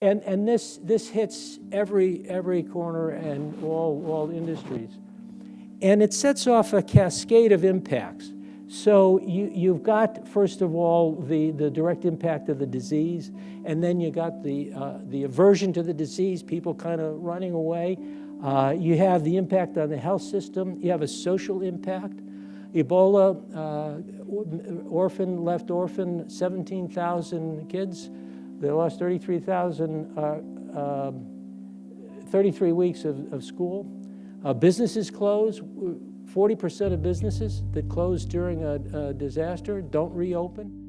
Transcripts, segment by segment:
And this hits every corner and all industries. And it sets off a cascade of impacts. So you've got, first of all, the direct impact of the disease, and then you got the aversion to the disease, people kind of running away. You have the impact on the health system. You have a social impact. Ebola, left orphan, 17,000 kids. They lost 33,000, 33 weeks of school. Businesses close. 40% of businesses that close during a disaster don't reopen.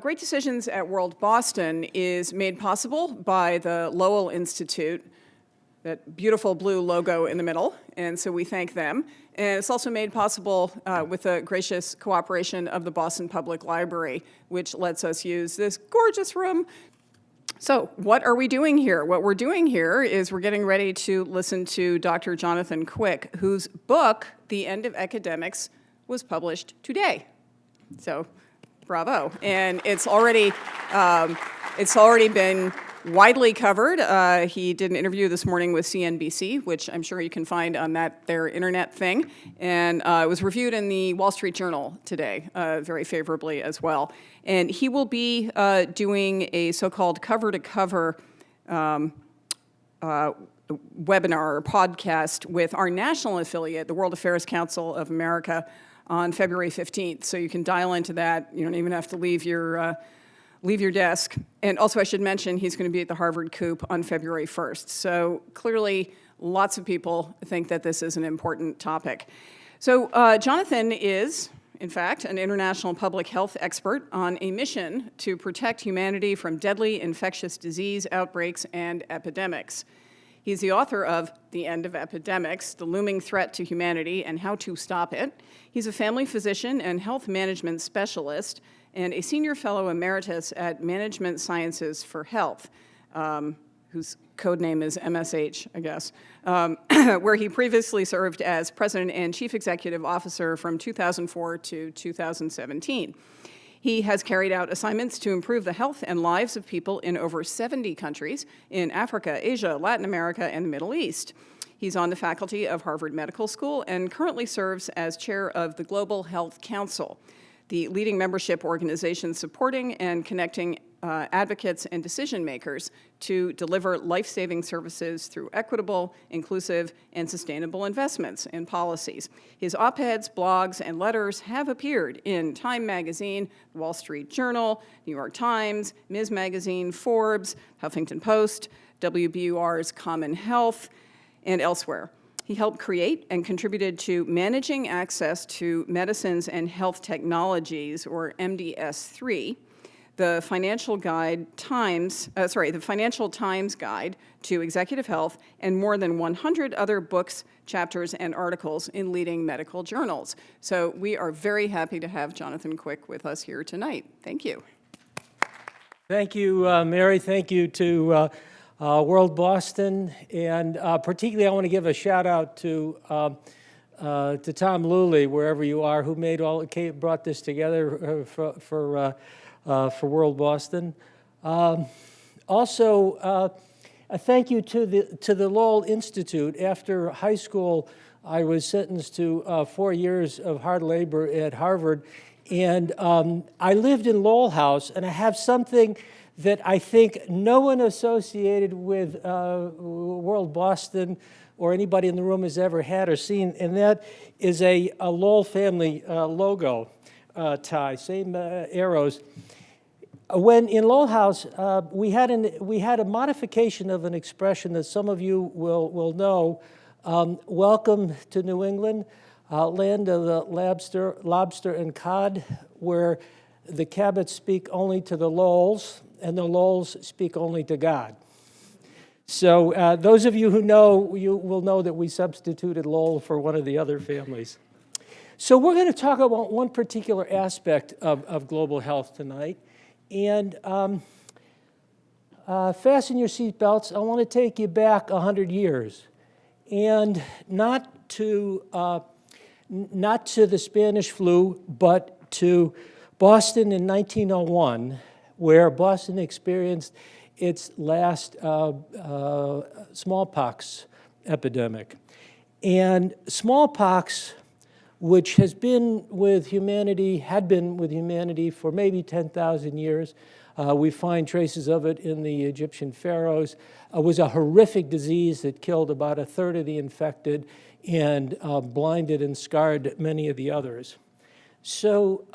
Great Decisions at World Boston is made possible by the Lowell Institute, that beautiful blue logo in the middle, and so we thank them. And it's also made possible with the gracious cooperation of the Boston Public Library, which lets us use this gorgeous room. So what are we doing here? What we're doing here is we're getting ready to listen to Dr. Jonathan Quick, whose book, The End of Epidemics, was published today. So bravo. And it's already been widely covered. He did an interview this morning with CNBC, which I'm sure you can find on their internet thing. And it was reviewed in the Wall Street Journal today, very favorably as well. And he will be doing a so-called cover-to-cover webinar or podcast with our national affiliate, the World Affairs Council of America, on February 15th. So you can dial into that. You don't even have to leave your desk. And also I should mention he's going to be at the Harvard Coop on February 1st. So clearly lots of people think that this is an important topic. So Jonathan is, in fact, an international public health expert on a mission to protect humanity from deadly infectious disease outbreaks and epidemics. He's the author of The End of Epidemics, The Looming Threat to Humanity and How to Stop It. He's a family physician and health management specialist and a senior fellow emeritus at Management Sciences for Health, whose code name is MSH, I guess, where he previously served as president and chief executive officer from 2004 to 2017. He has carried out assignments to improve the health and lives of people in over 70 countries in Africa, Asia, Latin America, and the Middle East. He's on the faculty of Harvard Medical School and currently serves as chair of the Global Health Council, the leading membership organization supporting and connecting advocates and decision makers to deliver life-saving services through equitable, inclusive, and sustainable investments and policies. His op-eds, blogs, and letters have appeared in Time Magazine, The Wall Street Journal, New York Times, Ms. Magazine, Forbes, Huffington Post, WBUR's Common Health, and elsewhere. He helped create and contributed to Managing Access to Medicines and Health Technologies, or MDS3, the Financial Times Guide to Executive Health, and more than 100 other books, chapters, and articles in leading medical journals. So we are very happy to have Jonathan Quick with us here tonight. Thank you. Thank you, Mary. Thank you to World Boston, and particularly I want to give a shout out to Tom Luley, wherever you are, who brought this together for World Boston. Also, a thank you to the Lowell Institute. After high school, I was sentenced to 4 years of hard labor at Harvard, and I lived in Lowell House, and I have something that I think no one associated with World Boston or anybody in the room has ever had or seen, and that is a Lowell family logo tie, same arrows. When in Lowell House, we had a modification of an expression that some of you will know. Welcome to New England, land of the lobster and cod, where the Cabots speak only to the Lowells, and the Lowells speak only to God. So those of you who know, you will know that we substituted Lowell for one of the other families. So we're going to talk about one particular aspect of global health tonight. And fasten your seatbelts. I want to take you back 100 years. And not to the Spanish flu, but to Boston in 1901, where Boston experienced its last smallpox epidemic. And smallpox, which had been with humanity for maybe 10,000 years. We find traces of it in the Egyptian pharaohs. Was a horrific disease that killed about a third of the infected and blinded and scarred many of the others. So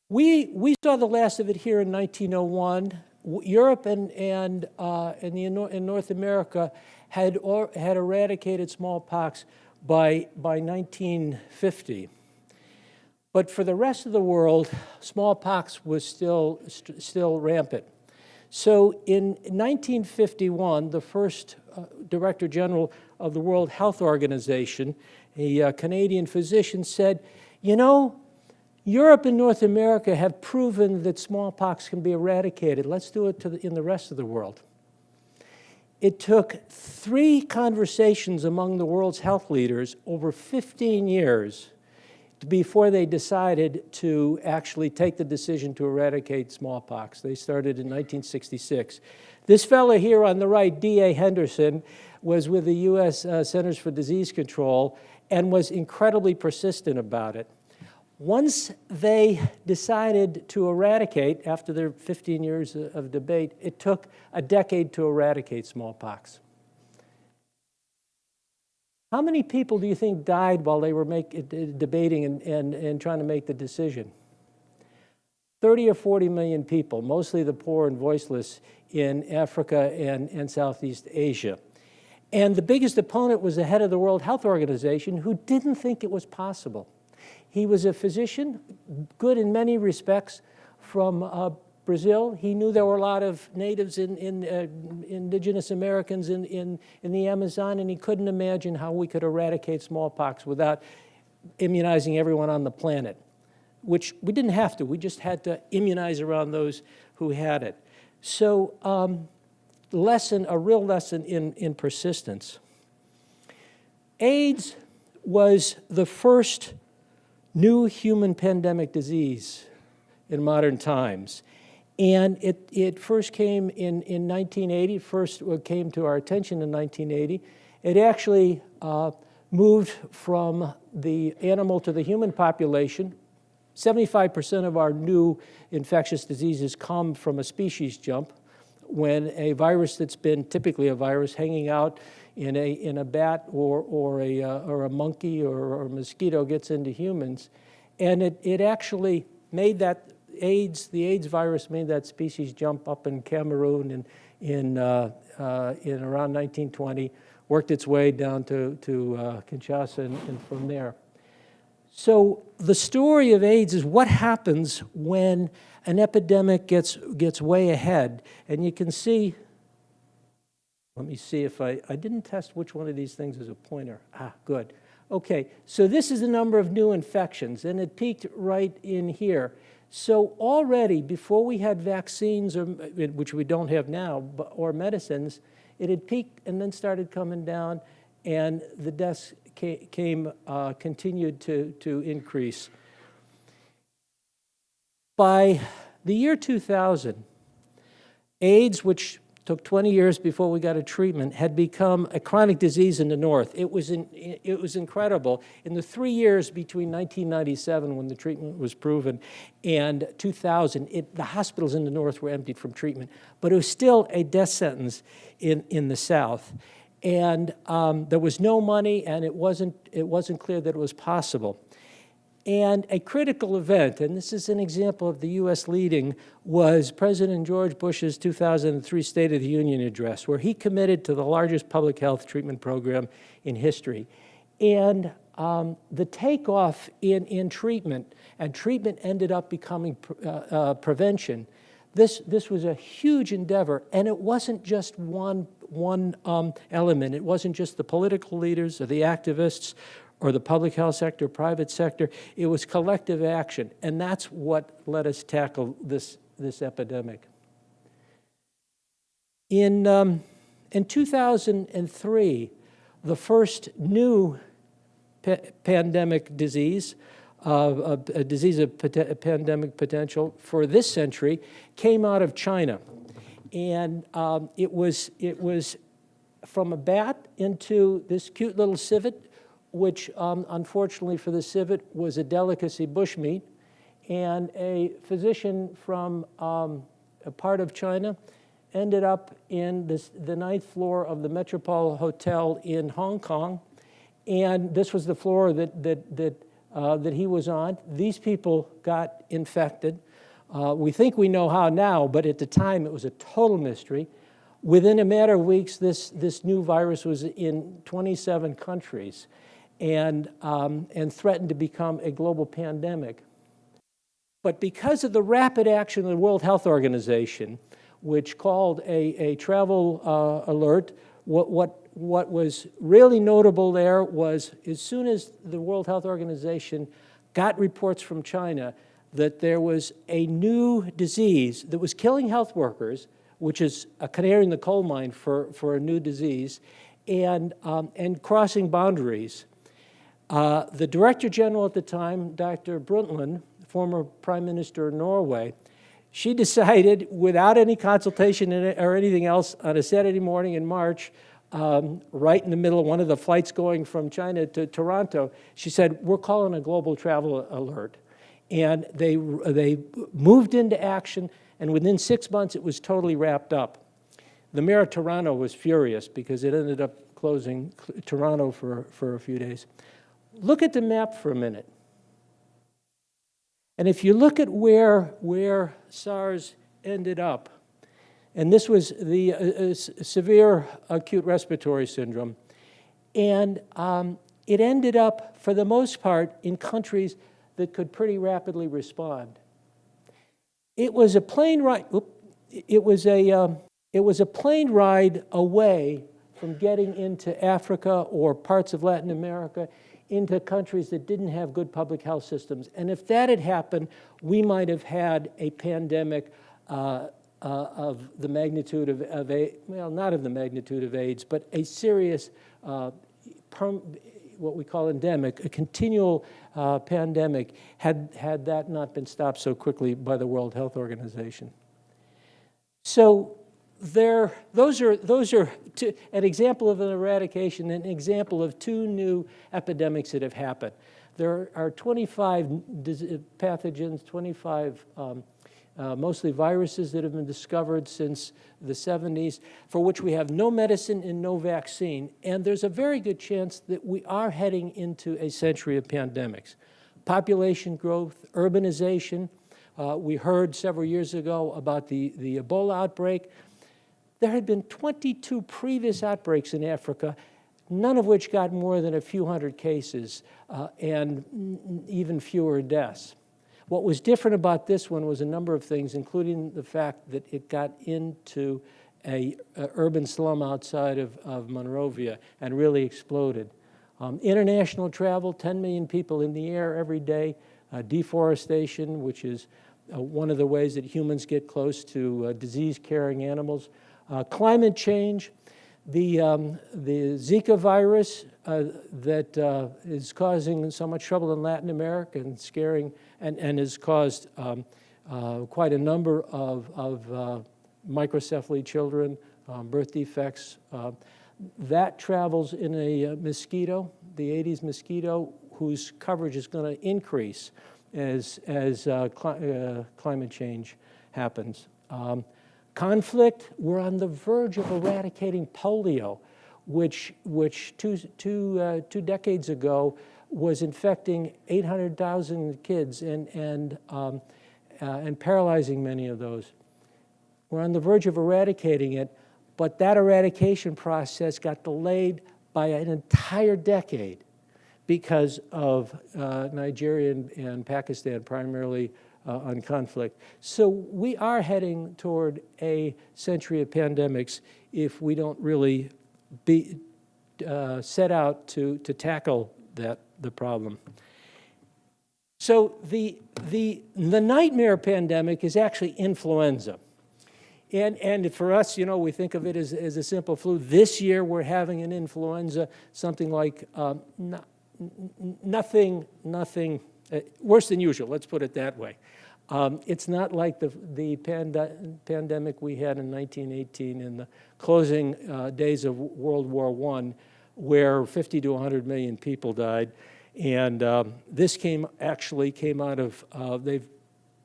we saw the last of it here in 1901. Europe and North America had eradicated smallpox by 1950. But for the rest of the world, smallpox was still rampant. So in 1951, the first Director General of the World Health Organization, a Canadian physician, said, you know, Europe and North America have proven that smallpox can be eradicated. Let's do it in the rest of the world. It took 3 conversations among the world's health leaders over 15 years before they decided to actually take the decision to eradicate smallpox. They started in 1966. This fellow here on the right, D.A. Henderson, was with the U.S. Centers for Disease Control and was incredibly persistent about it. Once they decided to eradicate, after their 15 years of debate, it took a decade to eradicate smallpox. How many people do you think died while they were debating and trying to make the decision? 30 or 40 million people, mostly the poor and voiceless in Africa and Southeast Asia. And the biggest opponent was the head of the World Health Organization, who didn't think it was possible. He was a physician, good in many respects, from Brazil. He knew there were a lot of natives, indigenous Americans in the Amazon, and he couldn't imagine how we could eradicate smallpox without immunizing everyone on the planet, which we didn't have to. We just had to immunize around those who had it. So a real lesson in persistence. AIDS was the first new human pandemic disease in modern times. And it first came in 1980, first came to our attention in 1980. It actually moved from the animal to the human population. 75% of our new infectious diseases come from a species jump, when a virus that's been typically a virus hanging out in a bat or a monkey or a mosquito gets into humans. And it actually made the AIDS virus made that species jump up in Cameroon in around 1920, worked its way down to Kinshasa and from there. So the story of AIDS is what happens when an epidemic gets way ahead. And you can see, let me see if I didn't test which one of these things is a pointer. Good. Okay, so this is the number of new infections, and it peaked right in here. So already, before we had vaccines, which we don't have now, or medicines, it had peaked and then started coming down, and the deaths continued to increase. By the year 2000, AIDS, which took 20 years before we got a treatment, had become a chronic disease in the North. It was incredible. In the 3 years between 1997, when the treatment was proven, and 2000, the hospitals in the North were emptied from treatment. But it was still a death sentence in the South. And there was no money, and it wasn't clear that it was possible. And a critical event, and this is an example of the U.S. leading, was President George Bush's 2003 State of the Union address, where he committed to the largest public health treatment program in history. And the takeoff in treatment, and treatment ended up becoming prevention. This was a huge endeavor, and it wasn't just one element. It wasn't just the political leaders or the activists or the public health sector, private sector. It was collective action, and that's what let us tackle this epidemic. In 2003, the first new pandemic disease a disease of pandemic potential for this century came out of China. And it was from a bat into this cute little civet, which unfortunately for the civet was a delicacy bushmeat. And a physician from a part of China ended up in the 9th floor of the Metropole Hotel in Hong Kong. And this was the floor that he was on. These people got infected. We think we know how now, but at the time it was a total mystery. Within a matter of weeks, this new virus was in 27 countries and threatened to become a global pandemic. But because of the rapid action of the World Health Organization, which called a travel alert, what was really notable there was as soon as the World Health Organization got reports from China that there was a new disease that was killing health workers, which is a canary in the coal mine for a new disease, and crossing boundaries. The Director General at the time, Dr. Brundtland, former Prime Minister of Norway, she decided, without any consultation or anything else, on a Saturday morning in March, right in the middle of one of the flights going from China to Toronto, she said, we're calling a global travel alert. And they moved into action, and within 6 months, it was totally wrapped up. The mayor of Toronto was furious because it ended up closing Toronto for a few days. Look at the map for a minute. And if you look at where SARS ended up, and this was the severe acute respiratory syndrome, and it ended up, for the most part, in countries that could pretty rapidly respond. It was a plane ride. It was a plane ride away from getting into Africa or parts of Latin America into countries that didn't have good public health systems. And if that had happened, we might have had a pandemic of the magnitude of well, not of the magnitude of AIDS, but a serious, what we call endemic, a continual pandemic, had that not been stopped so quickly by the World Health Organization. So those are an example of an eradication, an example of 2 new epidemics that have happened. There are 25 pathogens, 25 mostly viruses that have been discovered since the 70s, for which we have no medicine and no vaccine. And there's a very good chance that we are heading into a century of pandemics. Population growth, urbanization. We heard several years ago about the Ebola outbreak. There had been 22 previous outbreaks in Africa, none of which got more than a few hundred cases and even fewer deaths. What was different about this one was a number of things, including the fact that it got into an urban slum outside of Monrovia and really exploded. International travel, 10 million people in the air every day, deforestation, which is one of the ways that humans get close to disease-carrying animals. Climate change, the Zika virus that is causing so much trouble in Latin America and scaring and has caused quite a number of microcephaly children, birth defects. That travels in a mosquito, the Aedes mosquito, whose coverage is going to increase as climate change happens. Conflict, we're on the verge of eradicating polio, which two decades ago was infecting 800,000 kids and paralyzing many of those. We're on the verge of eradicating it, but that eradication process got delayed by an entire decade because of Nigeria and Pakistan, primarily on conflict. So we are heading toward a century of pandemics if we don't really set out to tackle the problem. So the nightmare pandemic is actually influenza. And for us, you know, we think of it as a simple flu. This year we're having an influenza, something like nothing Worse than usual, let's put it that way. It's not like the pandemic we had in 1918 in the closing days of World War I, where 50 to 100 million people died. And this actually came out of, they've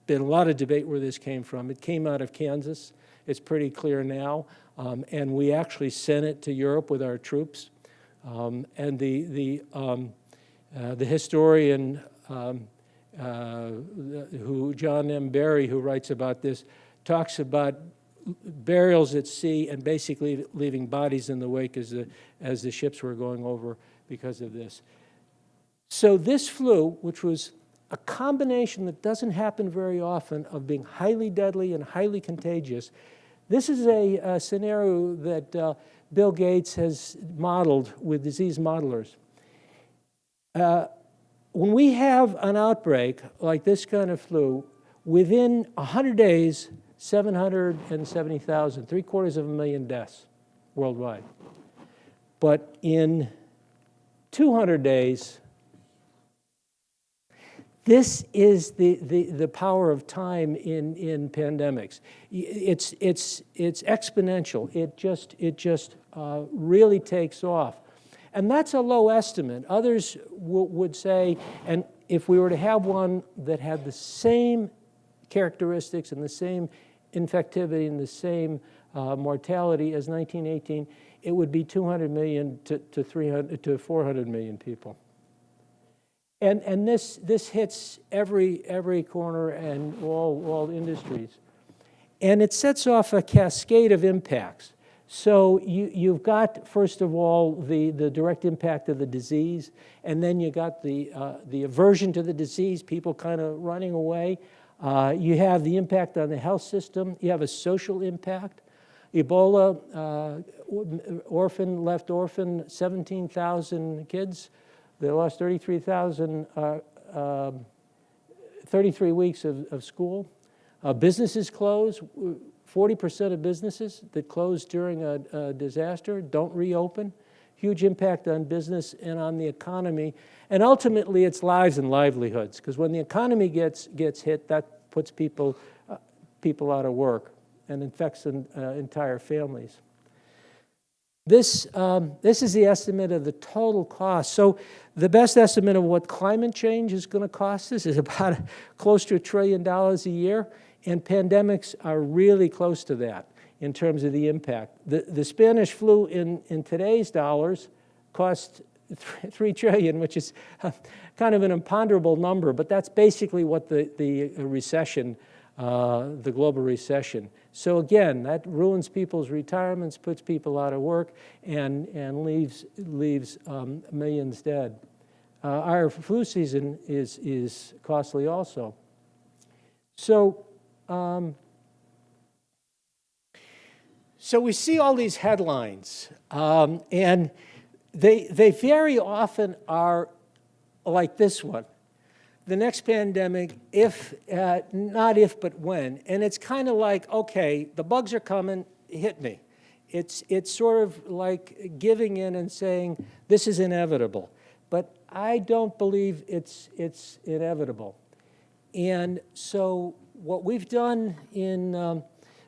been a lot of debate where this came from. It came out of Kansas. It's pretty clear now. And we actually sent it to Europe with our troops. And the historian John M. Barry, who writes about this, talks about burials at sea and basically leaving bodies in the wake as the ships were going over because of this. So this flu, which was a combination that doesn't happen very often of being highly deadly and highly contagious, this is a scenario that Bill Gates has modeled with disease modelers. When we have an outbreak like this kind of flu, within 100 days, 770,000, 750,000 deaths worldwide. But in 200 days, this is the power of time in pandemics. It's exponential. It just really takes off. And that's a low estimate. Others would say, and if we were to have one that had the same characteristics and the same infectivity and the same mortality as 1918, it would be 200 million to 300 to 400 million people. And this hits every corner and all industries. And it sets off a cascade of impacts. So you've got, first of all, the direct impact of the disease, and then you got the aversion to the disease, people kind of running away. You have the impact on the health system. You have a social impact. Ebola, left orphan, 17,000 kids. They lost 33,000, 33 weeks of school. Businesses close. 40% of businesses that close during a disaster don't reopen. Huge impact on business and on the economy. And ultimately, it's lives and livelihoods, because when the economy gets hit, that puts people out of work and infects entire families. This is the estimate of the total cost. So the best estimate of what climate change is going to cost us is about close to $1 trillion a year, and pandemics are really close to that in terms of the impact. The Spanish flu in today's dollars cost $3 trillion, which is kind of an imponderable number, but that's basically what the recession, the global recession. So again, that ruins people's retirements, puts people out of work, and leaves millions dead. Our flu season is costly also. So we see all these headlines, and they very often are like this one. The next pandemic, not if, but when. And it's kind of like, okay, the bugs are coming, hit me. It's sort of like giving in and saying, this is inevitable. But I don't believe it's inevitable. And so what we've done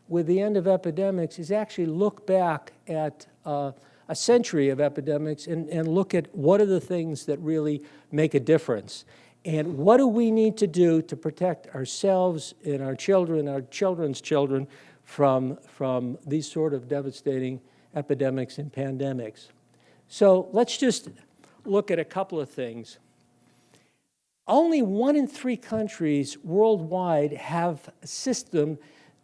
with the End of Epidemics is actually look back at a century of epidemics and look at what are the things that really make a difference. And what do we need to do to protect ourselves and our children, our children's children, from these sort of devastating epidemics and pandemics? So let's just look at a couple of things. Only 1 in 3 countries worldwide have a system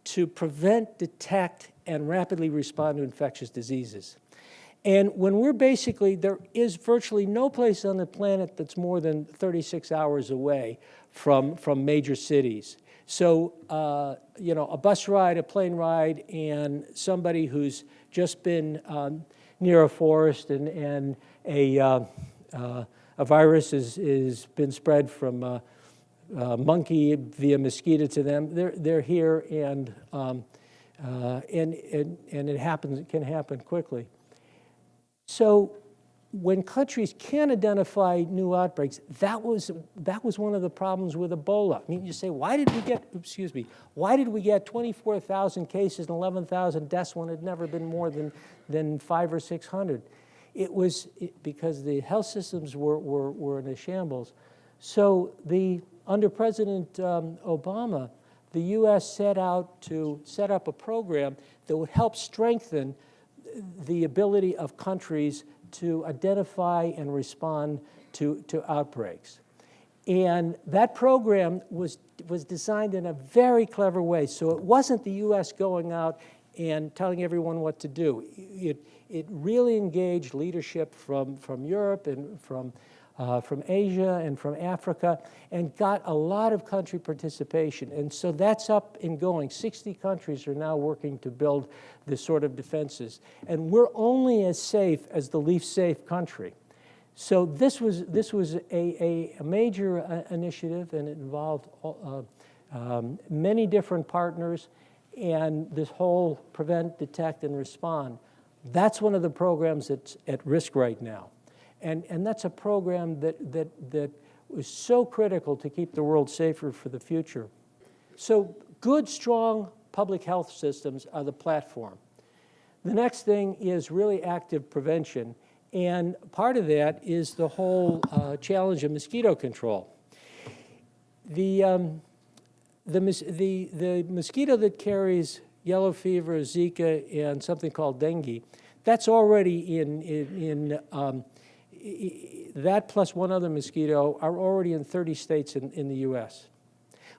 to prevent, detect, and rapidly respond to infectious diseases. And when we're there is virtually no place on the planet that's more than 36 hours away from major cities. So, a bus ride, a plane ride, and somebody who's just been near a forest and a virus has been spread from a monkey via mosquito to them, they're here, and it can happen quickly. So when countries can identify new outbreaks, that was one of the problems with Ebola. I mean, you say, why did we get 24,000 cases and 11,000 deaths when it had never been more than 500 or 600? It was because the health systems were in a shambles. So under President Obama, the U.S. set out to set up a program that would help strengthen the ability of countries to identify and respond to outbreaks. And that program was designed in a very clever way. So it wasn't the U.S. going out and telling everyone what to do. It really engaged leadership from Europe and from Asia and from Africa, and got a lot of country participation. And so that's up and going. 60 countries are now working to build this sort of defenses. And we're only as safe as the least safe country. So this was a major initiative, and it involved many different partners, and this whole prevent, detect, and respond. That's one of the programs that's at risk right now. And that's a program that was so critical to keep the world safer for the future. So good, strong public health systems are the platform. The next thing is really active prevention. And part of that is the whole challenge of mosquito control. The mosquito that carries yellow fever, Zika, and something called dengue, that's already that plus one other mosquito are already in 30 states in the U.S.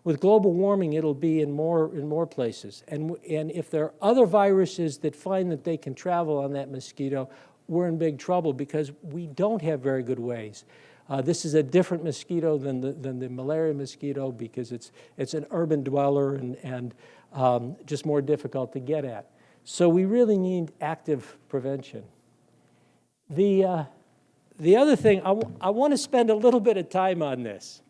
With global warming, it'll be in more places. And if there are other viruses that find that they can travel on that mosquito, we're in big trouble because we don't have very good ways. This is a different mosquito than the malaria mosquito because it's an urban dweller and just more difficult to get at. So we really need active prevention. The other thing, I want to spend a little bit of time on this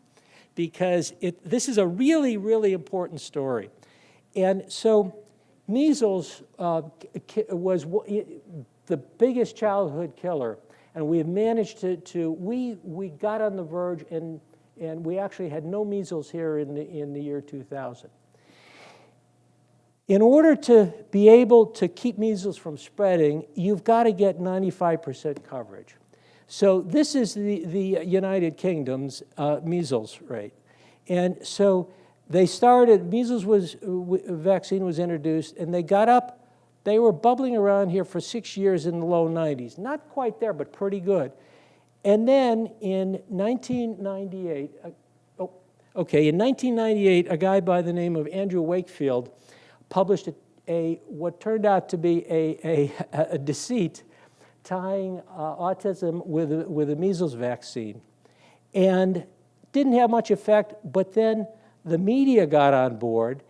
because this is a really, really important story. And so measles was the biggest childhood killer, and we have managed we got on the verge, and we actually had no measles here in the year 2000. In order to be able to keep measles from spreading, you've got to get 95% coverage. So this is the United Kingdom's measles rate. And so they started, measles vaccine was introduced, and they were bubbling around here for 6 years in the low 90s. Not quite there, but pretty good. And then in 1998, a guy by the name of Andrew Wakefield published what turned out to be a deceit tying autism with a measles vaccine, and didn't have much effect, but then the media got on board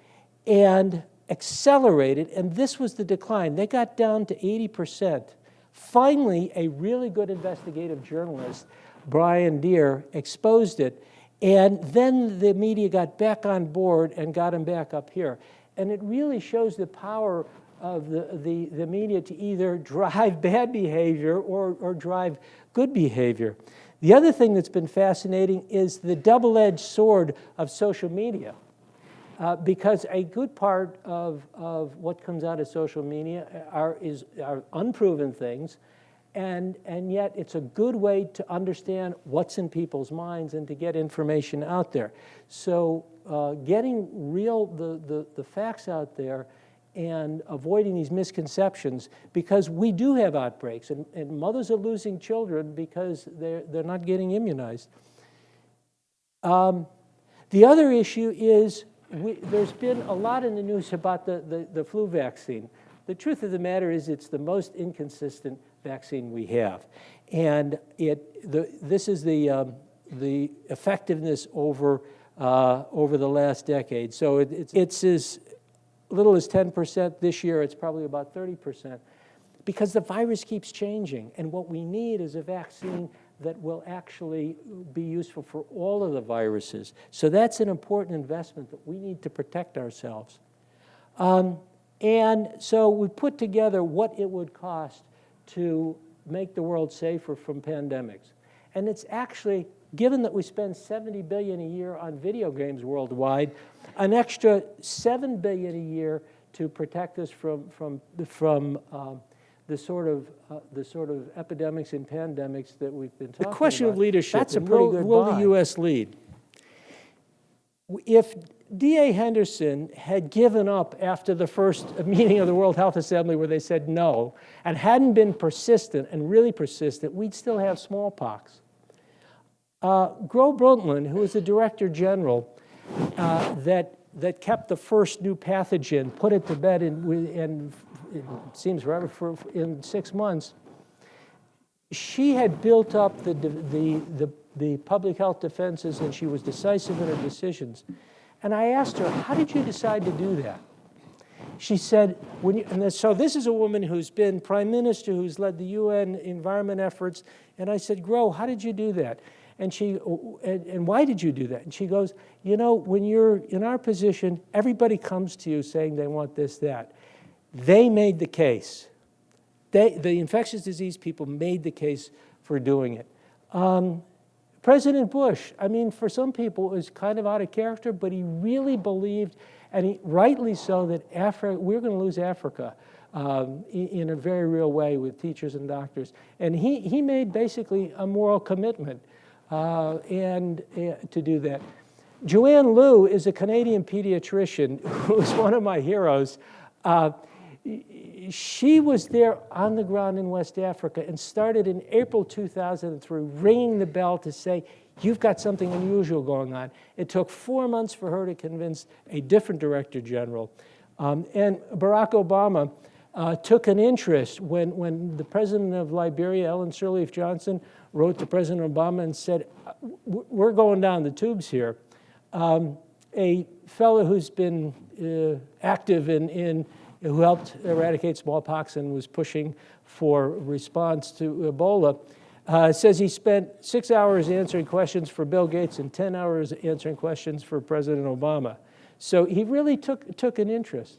and accelerated, and this was the decline. They got down to 80%. Finally, a really good investigative journalist, Brian Deere, exposed it, and then the media got back on board and got him back up here. And it really shows the power of the media to either drive bad behavior or drive good behavior. The other thing that's been fascinating is the double-edged sword of social media, because a good part of what comes out of social media are unproven things, and yet it's a good way to understand what's in people's minds and to get information out there. So getting the facts out there and avoiding these misconceptions, because we do have outbreaks, and mothers are losing children because they're not getting immunized. The other issue is there's been a lot in the news about the flu vaccine. The truth of the matter is it's the most inconsistent vaccine we have, and this is the effectiveness over the last decade. So it's as little as 10%. This year it's probably about 30%, because the virus keeps changing, and what we need is a vaccine that will actually be useful for all of the viruses. So that's an important investment that we need to protect ourselves. And so we put together what it would cost to make the world safer from pandemics. And it's actually, given that we spend $70 billion a year on video games worldwide, an extra $7 billion a year to protect us from the sort of epidemics and pandemics that we've been talking about. The question of leadership. That's a pretty good Will buy. the U.S. lead? If D.A. Henderson had given up after the first meeting of the World Health Assembly where they said no, and hadn't been persistent and really persistent, we'd still have smallpox. Gro Brundtland, who was the Director General that kept the first new pathogen, put it to bed in it seems forever, in 6 months, she had built up the public health defenses, and she was decisive in her decisions. And I asked her, how did you decide to do that? She said, so this is a woman who's been prime minister, who's led the UN environment efforts, and I said, Gro, how did you do that? And why did you do that? And she goes, when you're in our position, everybody comes to you saying they want this, that. They made the case. The infectious disease people made the case for doing it. President Bush, for some people it was kind of out of character, but he really believed, and he rightly so, that we're going to lose Africa in a very real way with teachers and doctors. And he made basically a moral commitment to do that. Joanne Liu is a Canadian pediatrician who is one of my heroes. She was there on the ground in West Africa and started in April 2003 ringing the bell to say, you've got something unusual going on. It took 4 months for her to convince a different Director General. And Barack Obama took an interest when the president of Liberia, Ellen Sirleaf Johnson, wrote to President Obama and said, we're going down the tubes here. A fellow who's been active who helped eradicate smallpox and was pushing for response to Ebola, says he spent 6 hours answering questions for Bill Gates and 10 hours answering questions for President Obama. So he really took an interest.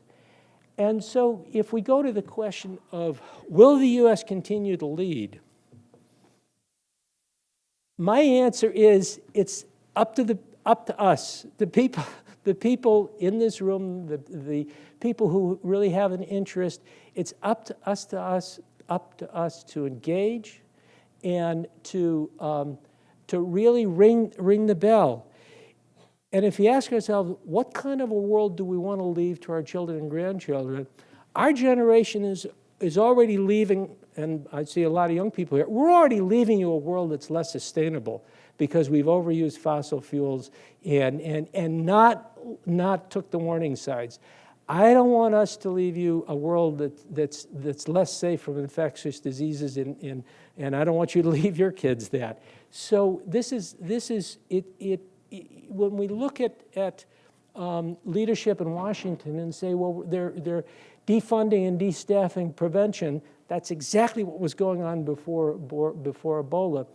And so if we go to the question of, will the U.S. continue to lead? My answer is, it's up to us, the people in this room, the people who really have an interest. It's up to us to engage and to really ring the bell. And if you ask ourselves, what kind of a world do we want to leave to our children and grandchildren? Our generation is already leaving, and I see a lot of young people here, we're already leaving you a world that's less sustainable because we've overused fossil fuels and not took the warning signs. I don't want us to leave you a world that's less safe from infectious diseases, and I don't want you to leave your kids that. So this is it. When we look at leadership in Washington and say, well, they're defunding and destaffing prevention, that's exactly what was going on before Ebola.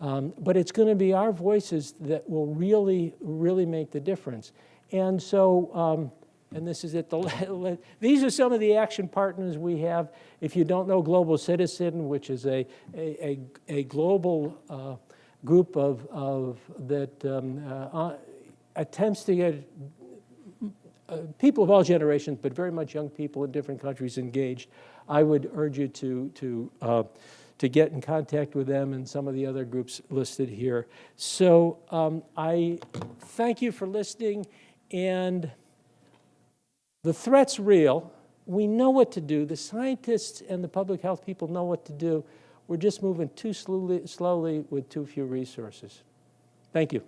But it's going to be our voices that will really, really make the difference. And so, and this is these are some of the action partners we have. If you don't know Global Citizen, which is a global group that attempts to get people of all generations, but very much young people in different countries engaged, I would urge you to get in contact with them and some of the other groups listed here. So I thank you for listening, and the threat's real. We know what to do. The scientists and the public health people know what to do. We're just moving too slowly with too few resources. Thank you.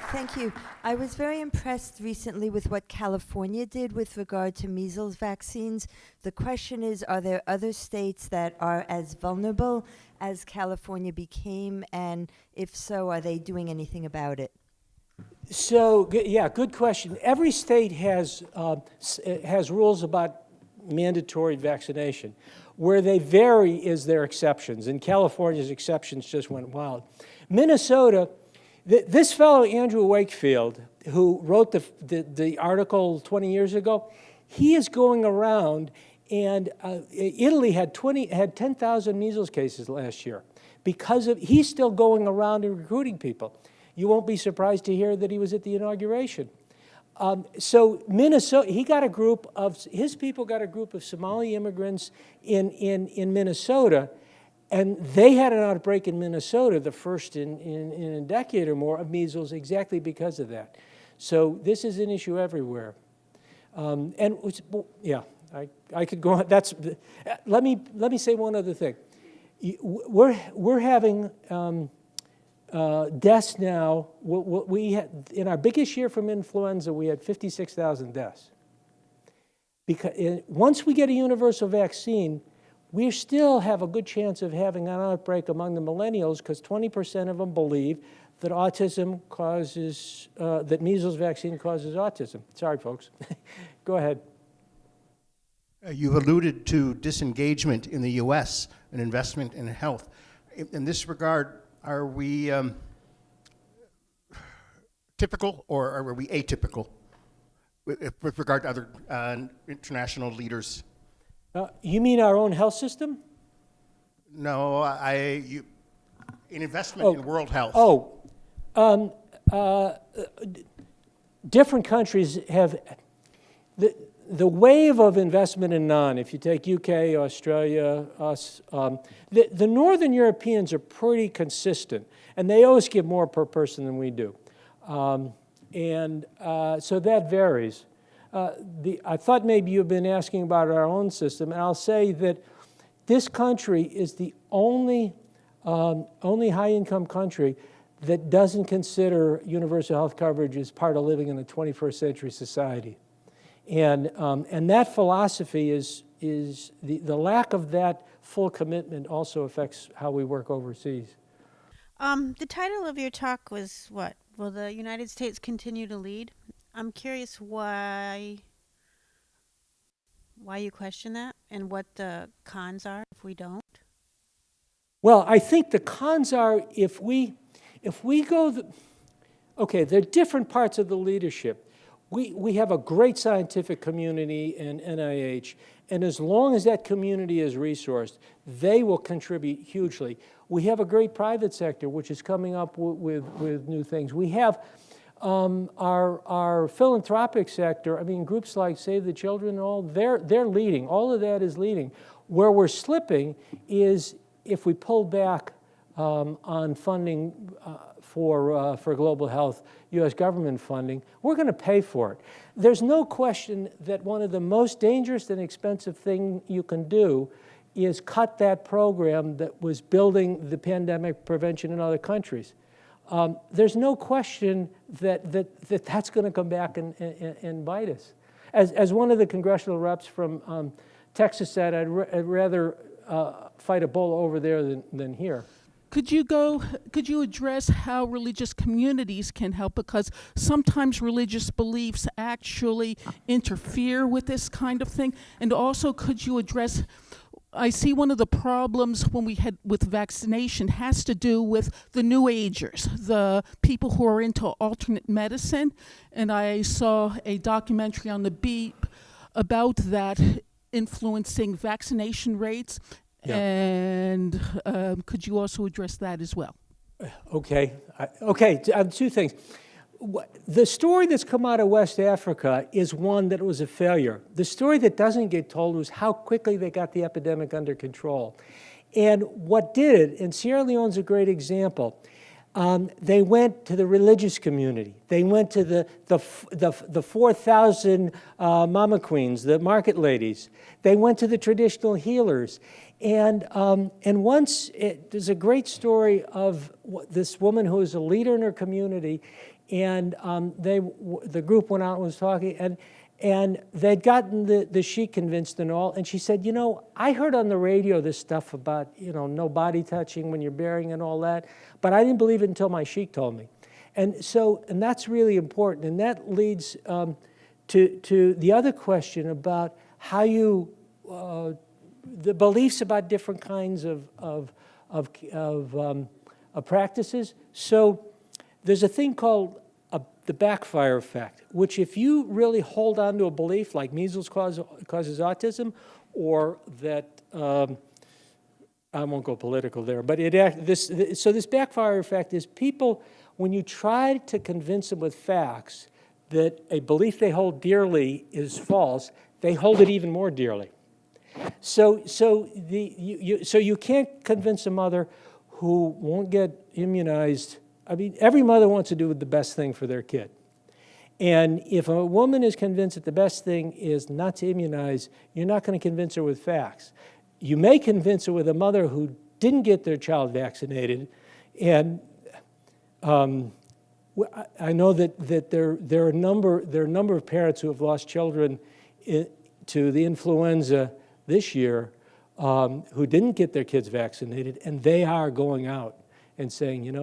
Thank you. I was very impressed recently with what California did with regard to measles vaccines. The question is, are there other states that are as vulnerable as California became? And if so, are they doing anything about it? So, yeah, good question. Every state has rules about mandatory vaccination. Where they vary is their exceptions, and California's exceptions just went wild. Minnesota, this fellow, Andrew Wakefield, who wrote the article 20 years ago, He is going around, and Italy had 10,000 measles cases last year. He's still going around and recruiting people. You won't be surprised to hear that he was at the inauguration. So Minnesota, his people got a group of Somali immigrants in Minnesota, and they had an outbreak in Minnesota, the first in a decade or more, of measles, exactly because of that. So this is an issue everywhere. I could go on. Let me say one other thing. We're having deaths now. We had, in our biggest year from influenza, we had 56,000 deaths. Because once we get a universal vaccine, we still have a good chance of having an outbreak among the millennials, because 20% of them believe that that measles vaccine causes autism. Sorry, folks. Go ahead. You've alluded to disengagement in the U.S. and investment in health. In this regard, are we typical or are we atypical with regard to other international leaders? You mean our own health system? No, in investment in world health. Different countries have the wave of investment in if you take UK, Australia, us, the Northern Europeans are pretty consistent, and they always give more per person than we do. So that varies. I thought maybe you've been asking about our own system, and I'll say that this country is the only high-income country that doesn't consider universal health coverage as part of living in a 21st century society. And that philosophy is the lack of that full commitment also affects how we work overseas. The title of your talk was what? Will the United States continue to lead? I'm curious why you question that and what the cons are if we don't. Well, I think the cons are if we go there are different parts of the leadership. We have a great scientific community in NIH, and as long as that community is resourced, they will contribute hugely. We have a great private sector, which is coming up with new things. We have our philanthropic sector. I mean, groups like Save the Children and all, they're leading. All of that is leading. Where we're slipping is if we pull back on funding for global health, U.S. government funding, we're going to pay for it. There's no question that one of the most dangerous and expensive thing you can do is cut that program that was building the pandemic prevention in other countries. There's no question that's going to come back and bite us. As one of the congressional reps from Texas said, I'd rather fight a bull over there than here. Could you address how religious communities can help? Because sometimes religious beliefs actually interfere with this kind of thing. And also, could you address, I see one of the problems when we had with vaccination has to do with the New Agers, the people who are into alternate medicine. And I saw a documentary on the Beep about that influencing vaccination rates. Yeah. And could you also address that as well? Okay. Two things. The story that's come out of West Africa is one that was a failure. The story that doesn't get told was how quickly they got the epidemic under control. And what did it, and Sierra Leone's a great example, they went to the religious community. They went to the 4,000 mama queens, the market ladies. They went to the traditional healers. And once, there's a great story of this woman who was a leader in her community, and the group went out and was talking, and they'd gotten the sheik convinced and all, and she said, I heard on the radio this stuff about, no body touching when you're burying and all that, but I didn't believe it until my sheik told me. And that's really important, and that leads to the other question about how you, the beliefs about different kinds of practices. So there's a thing called the backfire effect, which if you really hold on to a belief like measles causes autism, or that, I won't go political there, but this backfire effect is people, when you try to convince them with facts that a belief they hold dearly is false, they hold it even more dearly. So you can't convince a mother who won't get immunized. I mean, every mother wants to do the best thing for their kid. And if a woman is convinced that the best thing is not to immunize, you're not going to convince her with facts. You may convince her with a mother who didn't get their child vaccinated. And I know that there are a number of parents who have lost children to the influenza this year who didn't get their kids vaccinated, and they are going out and saying,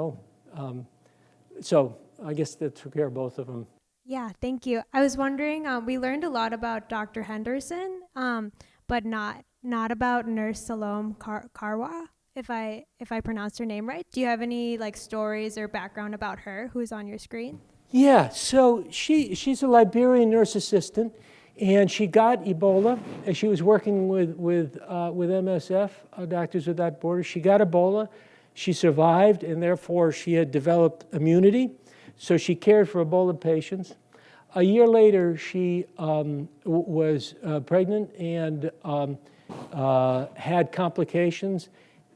so I guess that took care of both of them. Yeah, thank you. I was wondering, we learned a lot about Dr. Henderson, but not about Nurse Salome Karwa, if I pronounced her name right. Do you have any stories or background about her who's on your screen? Yeah, so she's a Liberian nurse assistant, and she got Ebola. And she was working with MSF, Doctors Without Borders. She got Ebola. She survived, and therefore she had developed immunity. So she cared for Ebola patients. A year later, she was pregnant and had complications,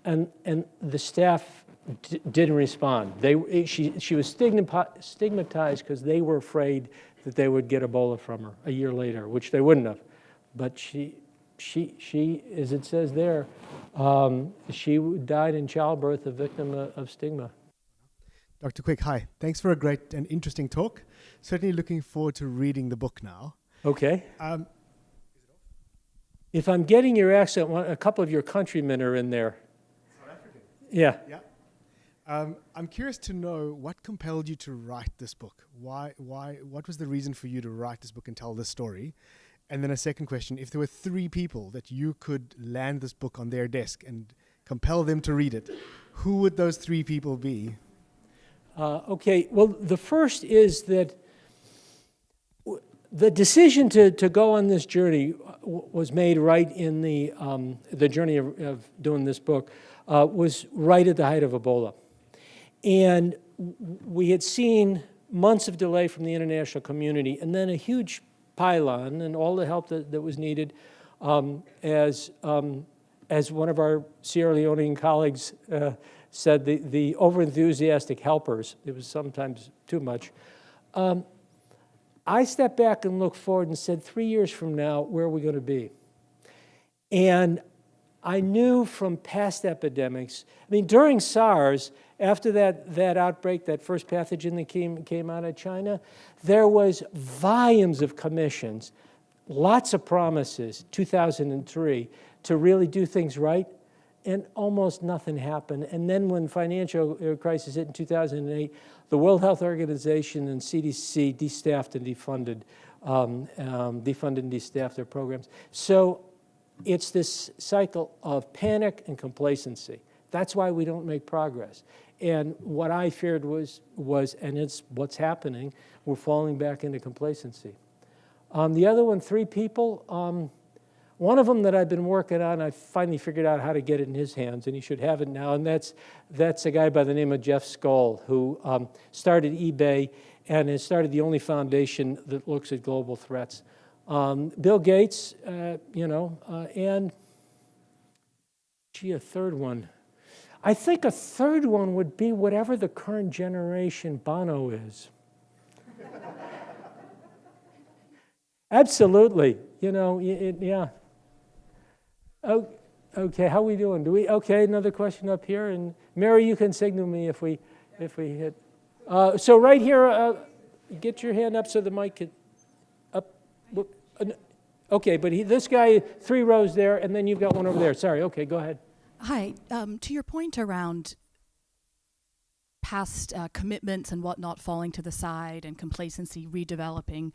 and the staff didn't respond. She was stigmatized because they were afraid that they would get Ebola from her a year later, which they wouldn't have. But she, as it says there, she died in childbirth, a victim of stigma. Dr. Quick, hi. Thanks for a great and interesting talk. Certainly looking forward to reading the book now. Okay. If I'm getting your accent, a couple of your countrymen are in there. South African? Yeah. Yeah. I'm curious to know what compelled you to write this book. What was the reason for you to write this book and tell this story? And then a second question, if there were 3 people that you could land this book on their desk and compel them to read it, who would those 3 people be? Okay, well, the first is that the decision to go on this journey was made right in the journey of doing this book, was right at the height of Ebola. And we had seen months of delay from the international community, and then a huge pylon and all the help that was needed, as one of our Sierra Leonean colleagues said, the over-enthusiastic helpers. It was sometimes too much. I stepped back and looked forward and said, 3 years from now, where are we going to be? And I knew from past epidemics, I mean, during SARS, after that outbreak, that first pathogen that came out of China, there was volumes of commissions, lots of promises, 2003, to really do things right. And almost nothing happened. And then when financial crisis hit in 2008, the World Health Organization and CDC destaffed and defunded and destaffed their programs. So it's this cycle of panic and complacency. That's why we don't make progress. And what I feared was, and it's what's happening, we're falling back into complacency. The other one, 3 people. One of them that I've been working on, I finally figured out how to get it in his hands, and he should have it now, and that's a guy by the name of Jeff Skoll, who started eBay and has started the only foundation that looks at global threats. Bill Gates, and a third one. I think a third one would be whatever the current generation Bono is. Absolutely, yeah. Oh, okay, how are we doing? Okay, another question up here, and Mary, you can signal me if we hit. So right here, get your hand up so the mic can up. Okay, but this guy, 3 rows there, and then you've got one over there. Sorry. Okay, go ahead. Hi. To your point around past commitments and whatnot falling to the side and complacency redeveloping,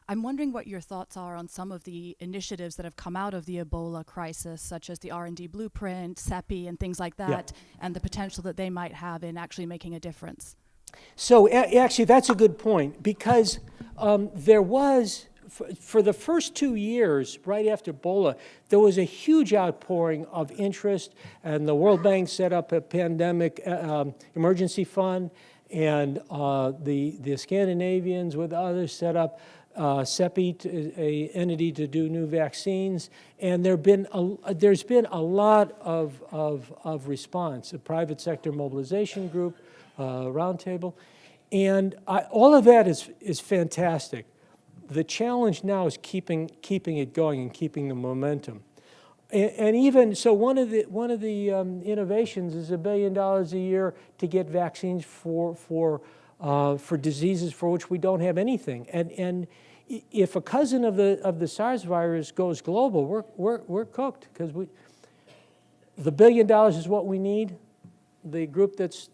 I'm wondering what your thoughts are on some of the initiatives that have come out of the Ebola crisis, such as the R&D blueprint, CEPI, and things like that, and the potential that they might have in actually making a difference. So actually, that's a good point, because there was, for the first 2 years, right after Ebola, there was a huge outpouring of interest, and the World Bank set up a pandemic emergency fund, and the Scandinavians with others set up CEPI, a entity to do new vaccines, and there's been a lot of response, a private sector mobilization group, roundtable, and all of that is fantastic. The challenge now is keeping it going and keeping the momentum. And even so, one of the innovations is $1 billion a year to get vaccines for diseases for which we don't have anything. And if a cousin of the SARS virus goes global, we're cooked, because the $1 billion is what we need. The group that's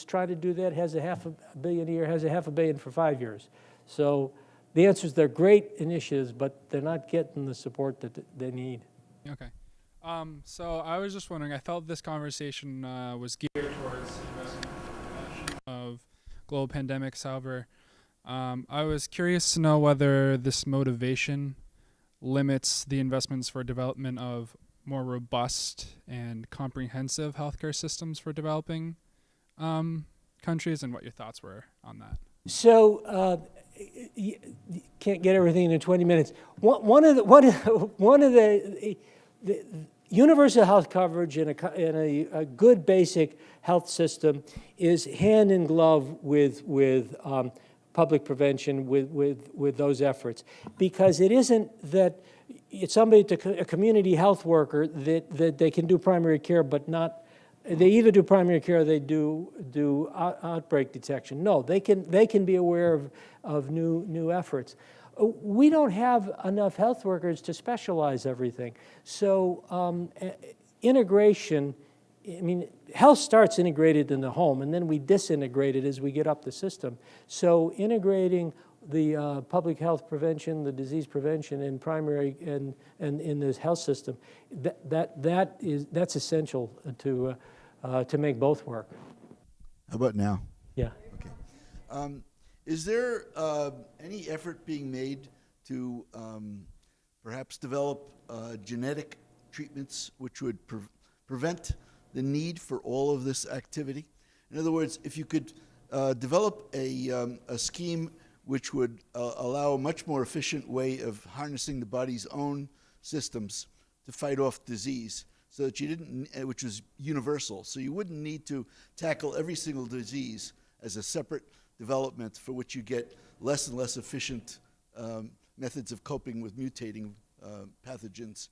trying to do that has $500 million a year, has $500 million for 5 years. So the answer is they're great initiatives, but they're not getting the support that they need. Okay. So I was just wondering, I felt this conversation was geared towards investment of global pandemics. However, I was curious to know whether this motivation limits the investments for development of more robust and comprehensive healthcare systems for developing countries, and what your thoughts were on that. So you can't get everything in 20 minutes. One of the universal health coverage in a good basic health system is hand in glove with public prevention, with those efforts, because it isn't that it's somebody, a community health worker, that they can do primary care, but not. They either do primary care or they do outbreak detection. No, they can be aware of new efforts. We don't have enough health workers to specialize everything. So integration, I mean, health starts integrated in the home, and then we disintegrate it as we get up the system. So integrating the public health prevention, the disease prevention in primary and in this health system, that's essential to make both work. How about now? Yeah. Okay. Is there any effort being made to perhaps develop genetic treatments which would prevent the need for all of this activity? In other words, if you could develop a scheme which would allow a much more efficient way of harnessing the body's own systems to fight off disease, so that you didn't, which was universal, so you wouldn't need to tackle every single disease as a separate development for which you get less and less efficient methods of coping with mutating pathogens.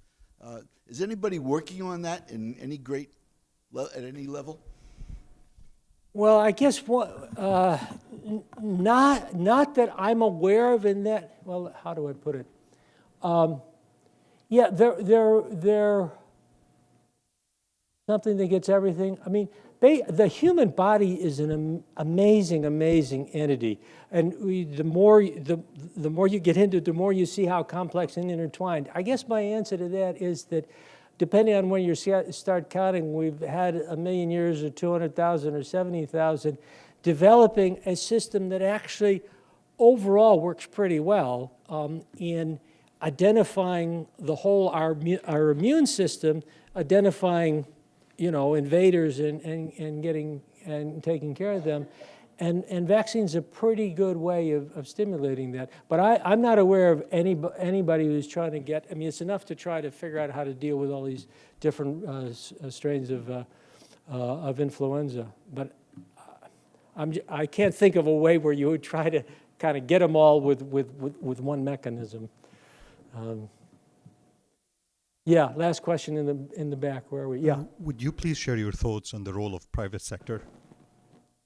Is anybody working on that in any at any level? Well, I guess not that I'm aware of in that. Well, how do I put it? Yeah, they're something that gets everything. I mean, the human body is an amazing entity, and the more you get into it, the more you see how complex and intertwined. I guess my answer to that is that, depending on when you start counting, we've had 1 million years or 200,000 or 70,000, developing a system that actually overall works pretty well in identifying our immune system, identifying invaders and getting and taking care of them. And vaccine's a pretty good way of stimulating that. But I'm not aware of anybody who's trying to get, I mean, it's enough to try to figure out how to deal with all these different strains of influenza. But I can't think of a way where you would try to kind of get them all with one mechanism. Yeah, last question in the back. Where are we? Yeah. Would you please share your thoughts on the role of private sector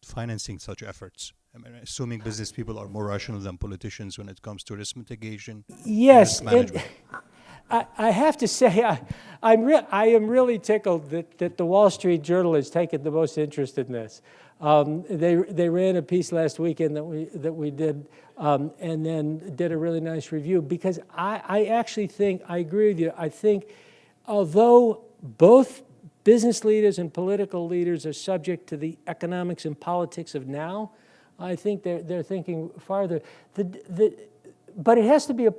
financing such efforts? I mean, assuming business people are more rational than politicians when it comes to risk mitigation. Yes, risk management. I have to say I am really tickled that the Wall Street Journal has taken the most interest in this. They ran a piece last weekend that we did, and then did a really nice review, because I actually think, I agree with you, I think although both business leaders and political leaders are subject to the economics and politics of now, I think they're thinking farther. But it has to be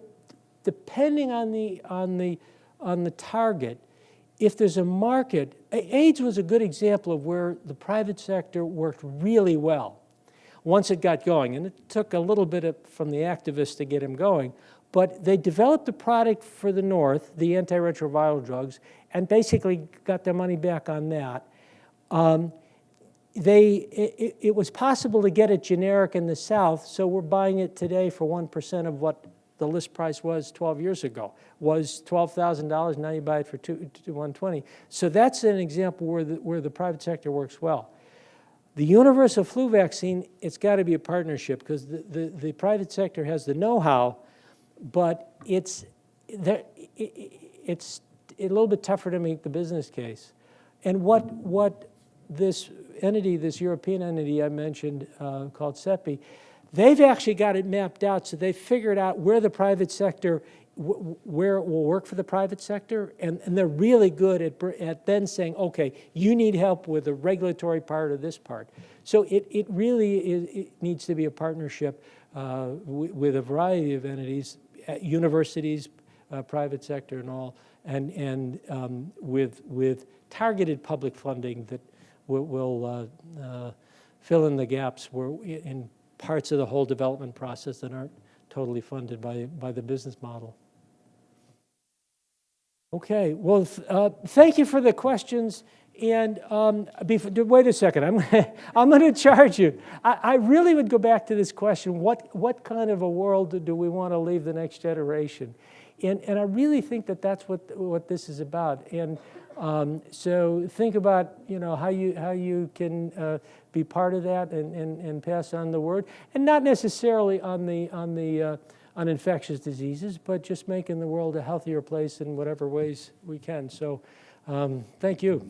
depending on the target. If there's a market, AIDS was a good example of where the private sector worked really well once it got going. And it took a little bit from the activists to get him going. But they developed a product for the North, the antiretroviral drugs, and basically got their money back on that. It was possible to get it generic in the South, so we're buying it today for 1% of what the list price was 12 years ago. Was $12,000, now you buy it for $120. So that's an example where the private sector works well. The universal flu vaccine, it's got to be a partnership because the private sector has the know-how, but it's a little bit tougher to make the business case. And what this entity, this European entity I mentioned called CEPI, they've actually got it mapped out, so they've figured out where the private sector, where it will work for the private sector, and they're really good at then saying, okay, you need help with the regulatory part or this part. So it really it needs to be a partnership with a variety of entities, universities, private sector and all, and with targeted public funding that will fill in the gaps in parts of the whole development process that aren't totally funded by the business model. Okay, well, thank you for the questions. And wait a second, I'm going to charge you. I really would go back to this question: what kind of a world do we want to leave the next generation? And I really think that's what this is about. And so think about how you can be part of that and pass on the word, and not necessarily on infectious diseases, but just making the world a healthier place in whatever ways we can. So thank you.